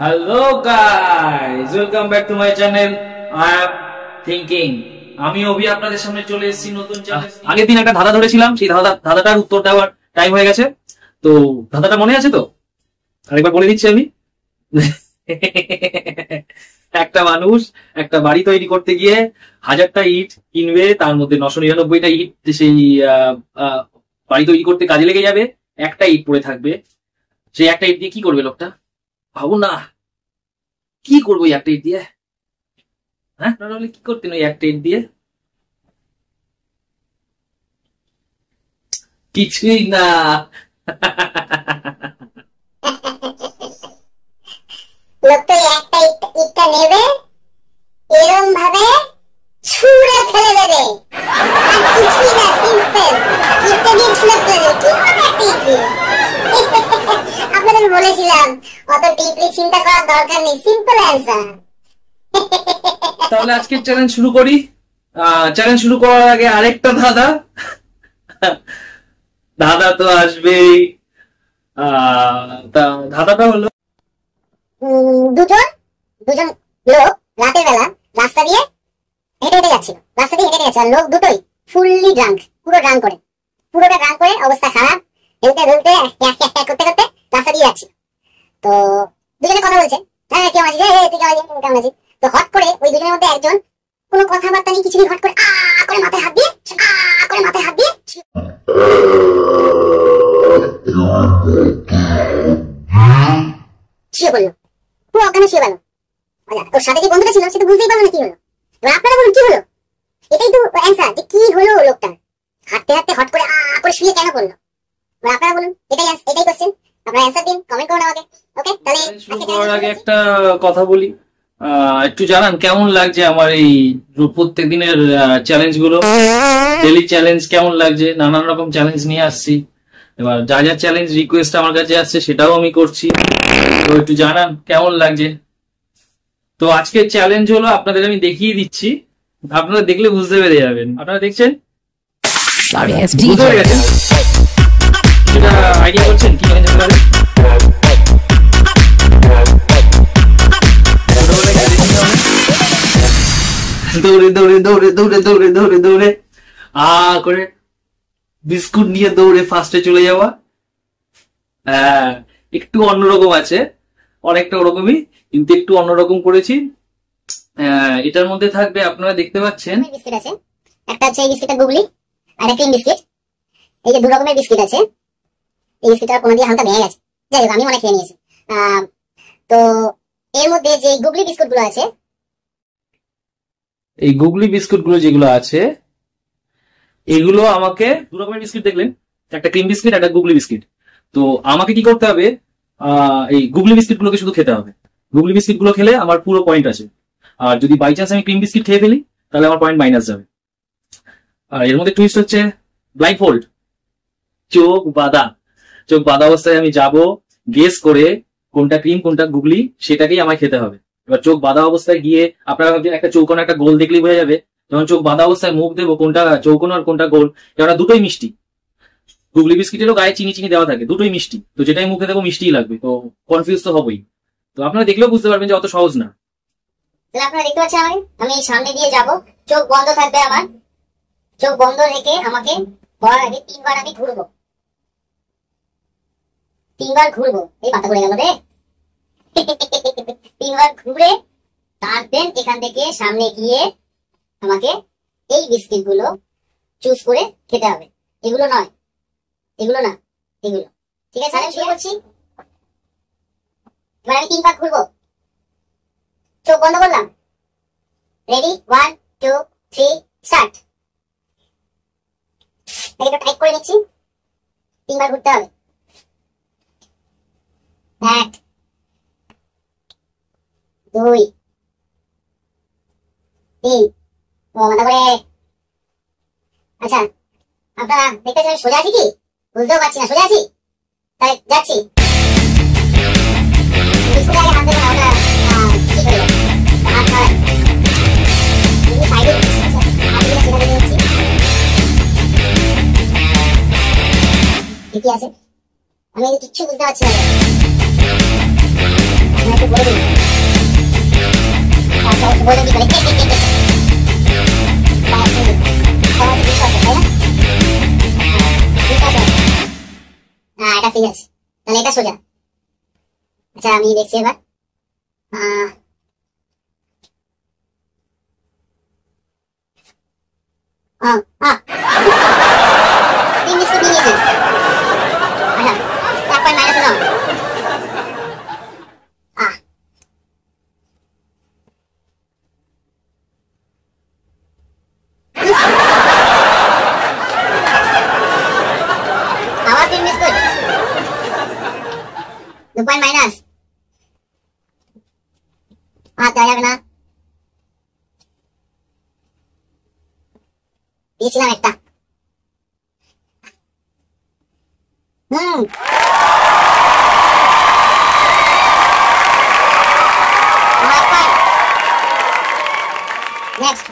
Hello guys, welcome back to my channel I am thinking. আমি অভি আপনাদের সামনে চলে এসেছি নতুন চ্যালেঞ্জ। আগের দিন একটা ধাঁধা ধরেছিলাম, সেই ধাঁধাটার উত্তর দেওয়ার টাইম হয়ে গেছে। তো ধাঁধাটা মনে আছে তো? আরেকবার বলে দিচ্ছি আমি। একটা মানুষ একটা বাড়ি তৈরি করতে গিয়ে 1000টা ইট কিনবে, তার মধ্যে 999টা ইট সেই বাড়ি তৈরি করতে কাজে লেগে যাবে, একটা ইট পড়ে থাকবে। সেই একটা ইট দিয়ে কি করবে লোকটা? ভাবুন না, কি করবো একটা ইট দিয়ে? হ্যাঁ, তাহলে কি করতেন ওই একটা ইট দিয়ে? কিছুই না। লোকটা একটা ইটটা নেবে, এরকম ভাবে ছুঁড়ে ফেলে দেবে। কিছুই না, সিম্পল। ইটটা দিয়ে ছুঁড়ে ফেলে দেবে। কি হবে একটা ইট দিয়ে? আপনাদের বলেছিলাম অত ডিপলি চিন্তা করার দরকার নেই, সিম্পল অ্যান্সার। তাহলে আজকের চ্যালেঞ্জ শুরু করি। চ্যালেঞ্জ শুরু করার আগে আরেকটা ধাঁধা তো আসবেই। ধাঁধাটা হলো, দুজন লোক রাতের বেলা রাস্তা দিয়ে হেঁটে হেঁটে যাচ্ছিল। আর লোক দুটোই ফুললি ড্রাঙ্ক, পুরোটা ড্রাঙ্ক করে অবস্থা খারাপ, হেলতে করতে করতে রাস্তা দিয়ে যাচ্ছিল। তো দুজনে কথা বলছে, হ্যাঁ কেমন আছিস, তুই কেমন আছিস। তো হট করে ওই দুজনের মধ্যে একজন কোনো কথাবার্তা নেই, কিছু হট করে করে মাথায় হাত দিয়ে শুয়ে পড়লো। পুরো অজ্ঞানে শুয়ে গেল। ওর সাথে যে বন্ধুটা ছিল সে তো বুঝতেই পারলো না কি হলো। এবার আপনারা বলুন কি হলো? এটাই তো অ্যান্সার, যে কি হলো লোকটা হাঁটতে হট করে করে শুয়ে কেন পড়লো। এবার আপনারা বলুন, এটাই কোশ্চেন। আপনারা অ্যান্সার দিন, কমেন্ট করুন আমাকে। ওকে, তাহলে শুরু করার আগে একটা কথা বলি। একটু জানান কেমন লাগছে আমার এই প্রত্যেক দিনের চ্যালেঞ্জ গুলো, ডেইলি চ্যালেঞ্জ কেমন লাগছে? নানান রকম চ্যালেঞ্জ নিয়ে আসছি। এবার যা চ্যালেঞ্জ রিকোয়েস্ট আমার কাছে আসছে সেটাও আমি করছি, তো একটু জানান কেমন লাগছে। তো আজকের চ্যালেঞ্জ হলো, আপনাদের আমি দেখিয়ে দিচ্ছি, আপনারা দেখলে বুঝতে পেরে যাবেন। আপনারা দেখছেন, বুঝতে পেরে গেছেন, সেটা আইডিয়া করছেন কি চ্যালেঞ্জ হতে পারে? দৌড়ে করে বিস্কুট নিয়ে দৌড়ে ফার্স্টে চলে যাওয়া। হ্যাঁ, একটু অন্যরকম আছে, অনেকটা ওরকমই, কিন্তু একটু অন্যরকম করেছি। এটার মধ্যে থাকবে, আপনারা দেখতে পাচ্ছেন, বিস্কিট আছে। একটা হচ্ছে এই বিস্কিটটা গুগলি, আর একটা ক্রিম বিস্কিট। এই যে দু রকমের বিস্কিট আছে, এই বিস্কিটটা কোনো দিয়ে হালকা ভেঙে গেছে, যাই হোক আমি অনেক খেয়ে নিয়েছি। তো এর মধ্যে যে গুগলি বিস্কুট গুলো আছে, এই গুগলি বিস্কুট গুলো যেগুলো আছে, এগুলো আমাকে দু রকমের বিস্কিট দেখলেন, একটা ক্রিম বিস্কিট, একটা গুগলি বিস্কিট। তো আমাকে কি করতে হবে? এই গুগলি বিস্কিট গুলোকে শুধু খেতে হবে। গুগলি বিস্কিট গুলো খেলে আমার পুরো পয়েন্ট আছে, আর যদি বাই চান্স আমি ক্রিম বিস্কিট খেয়ে ফেলি তাহলে আমার পয়েন্ট মাইনাস যাবে। আর এর মধ্যে টুইস্ট হচ্ছে ব্লাইন্ড ফোল্ড, চোখ বাঁধা অবস্থায় আমি যাব, গেস করে কোনটা ক্রিম কোনটা গুগলি সেটাকেই আমায় খেতে হবে। এবার চোখ বাঁধা অবস্থায় গিয়ে আপনারা ভাবছেন একটা চৌকোনা একটা গোল দেখলেই বোঝা যাবে। যখন চোখ বাঁধা অবস্থায় মুখ দেবো, কোনটা চৌকোনা আর কোনটা গোল, কেননা দুটোই মিষ্টি। গুগলি বিস্কিটেরও গায়ে চিনি দেওয়া থাকে, দুটোই মিষ্টি, তো যেটাই মুখে দেবো মিষ্টিই লাগবে, তো কনফিউজ তো হবই। তো আপনারা দেখলেও বুঝতে পারবেন যে অত সহজ না। আপনারা দেখতে পাচ্ছেন আমি সামনে দিয়ে যাব, চোখ বন্ধ থাকবে আমার, চোখ বন্ধ রেখে আমাকে পড়ার আগে 3 বার আমি ঘুরবো, 3 বার ঘুরবো। এই মাথা ঘুরে গেল রে। 3 বার ঘুরে তারপর এখান থেকে সামনে গিয়ে আমাকে এই বিস্কিট গুলো চুজ করে খেতে হবে। এগুলো না, ঠিক আছে? আমি শুরু করছি। এবার আমি 3 বার ঘুরবো, চোখ বন্ধ করলাম, রেডি, 1 2 3 স্টার্ট। এটা টাইপ করে নিচ্ছি, 3 বার ঘুরতে হবে। 1 2 3 ও মাথা করে। আচ্ছা, আপনারা দেখতে চান সোজা আছি কি? বুঝতেও পারছি না সোজা আছি, তাই যাচ্ছি। বিস্কুট আগে হাত দেবো না, ওটা ঠিক হয়ে যাবে। হাত ছাড়াই সাইডে ঠিকই আছে, আমি কিচ্ছু বুঝতে পারছি না। একটু বলে দিন আচ্ছা বলে দিই করে সবাই বিশ্বাস আছে তাই না এটা ঠিক আছে তাহলে এটা সোজা আচ্ছা আমি দেখছি এবার তিন বিস্কুট নিয়ে নিয়েছি আচ্ছা 1 পয়েন্ট মাইনাস নাও আবার 3 বিস্কুট 2 পয়েন্ট মাইনাস দেওয়া যাবে না দিয়েছিলাম একটা নেক্সট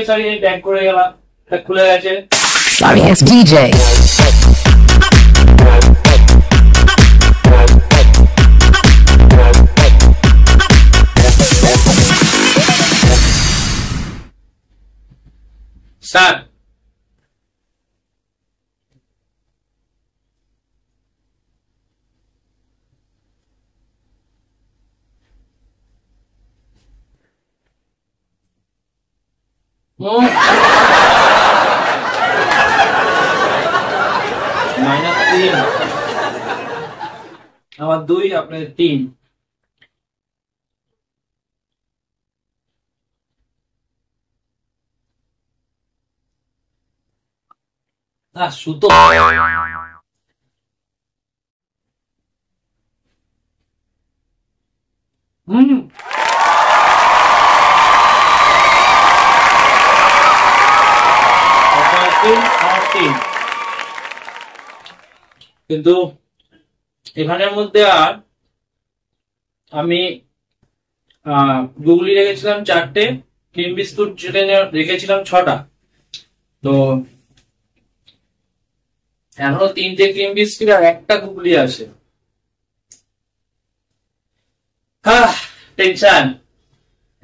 সরি ব্যাক করে গেলাম খুলে গেছে Sorry, it's DJ. স্যার -3 আমার 2 আপনার 3 সুতো কিন্তু এখানের মধ্যে আর আমি গুগলি রেখেছিলাম 4টে ক্রিম বিস্কুট রেখেছিলাম 6টা তো এখনো 3টে ক্রিম বিস্কুট আর একটা গুগলি আছে টেনশন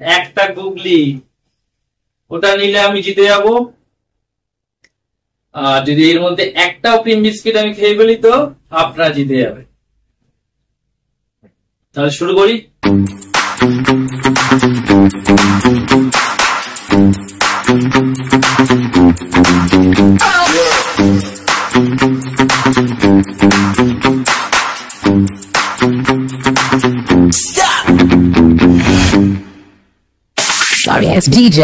একটা গুগলি ওটা নিলে আমি জিতে যাবো আর যদি এর মধ্যে একটাও ক্রিম বিস্কিট আমি খেয়ে ফেলি তো আপনারা জিতে যাবে তাহলে শুরু করি Sorry, it's DJ.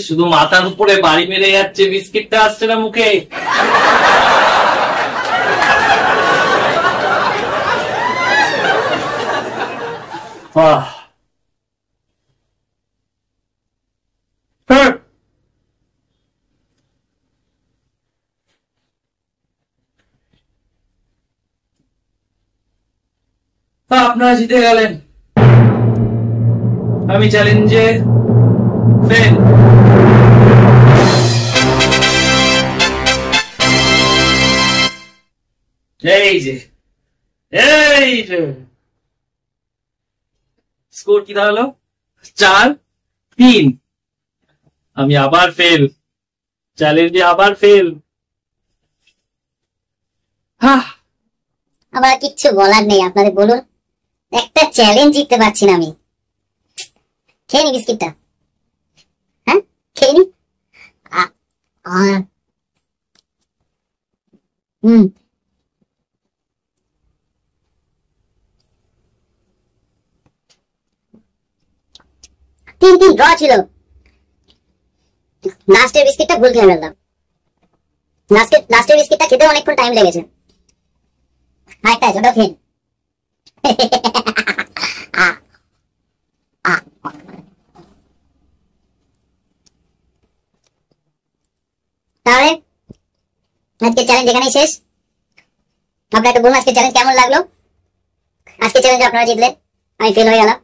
শুধু মাথার উপরে বাড়ি মেরে যাচ্ছে বিস্কিটটা আসছে না মুখে আপনারা জিতে গেলেন আমি চ্যালেঞ্জে ফেল এই যে স্কোর কি দাঁড়ালো 4-3 আমি আবার ফেল চ্যালেঞ্জে আবার ফেল আমার কিচ্ছু বলার নেই আপনাদের বলুন একটা চ্যালেঞ্জ জিততে পারছি না আমি খেয়ে নি বিস্কিটটা হ্যাঁ খেয়ে নি 3-3 ড্র ছিল। লাস্টের বিস্কিটটা ভুল খেয়ে ফেললাম। লাস্টের বিস্কিটটা খেতে অনেকক্ষণ টাইম লেগেছে। আরেকটা আছে, ওটাও খেয়ে তাহলে আজকের চ্যালেঞ্জ এখানেই শেষ। আপনারা একটা বলুন আজকের চ্যালেঞ্জ কেমন লাগলো? আজকের চ্যালেঞ্জে আপনারা জিতলেন, আমি ফেল হয়ে গেলাম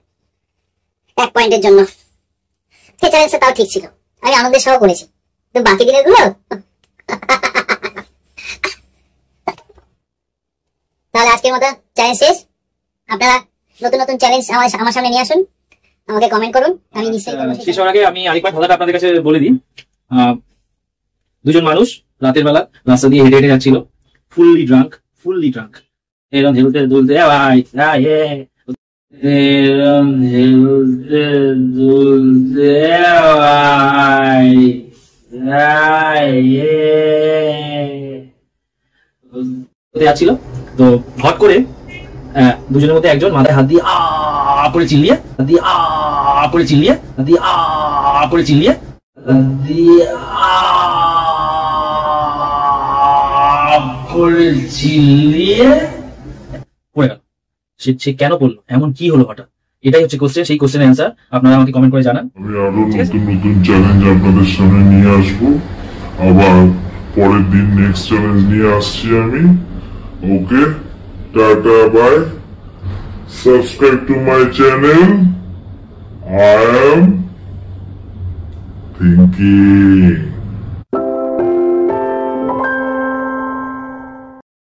1 পয়েন্টের জন্য। সেই চ্যালেঞ্জটা তাও ঠিক ছিল, আমি আনন্দের সহ করেছি, কিন্তু বাকি দিনের গুলো তাহলে আজকের মতো চ্যালেঞ্জ শেষ। আপনারা নতুন নতুন চ্যালেঞ্জ আমার সামনে নিয়ে আসুন, আমাকে কমেন্ট করুন, আমি নিশ্চয়ই শেষ হওয়ার আগে আমি আরেকবার ধাঁধাটা আপনাদের কাছে বলে দিই। দুজন মানুষ রাতের বেলা রাস্তা দিয়ে হেঁটে হেঁটে যাচ্ছিল, ফুললি ড্রাঙ্ক এরকম হেলতে দুলতে যাচ্ছিল। তো হট করে দুজনের মধ্যে একজন মাথায় হাত দিয়ে করে চিল্লিয়ে পড়ে গেল। সে কেন বললো, এমন কি হলো হঠাৎ, এটাই হচ্ছে কোশ্চেন। সেই কোশ্চেনের অ্যান্সার আপনারা আমাকে কমেন্ট করে জানান। আমি আরো নতুন নতুন চ্যালেঞ্জ আপনাদের সামনে নিয়ে আসবো, আবার পরের দিন নেক্সট চ্যালেঞ্জ নিয়ে আসছি আমি। Okay, tata, bye. Subscribe to my channel. I am thinking.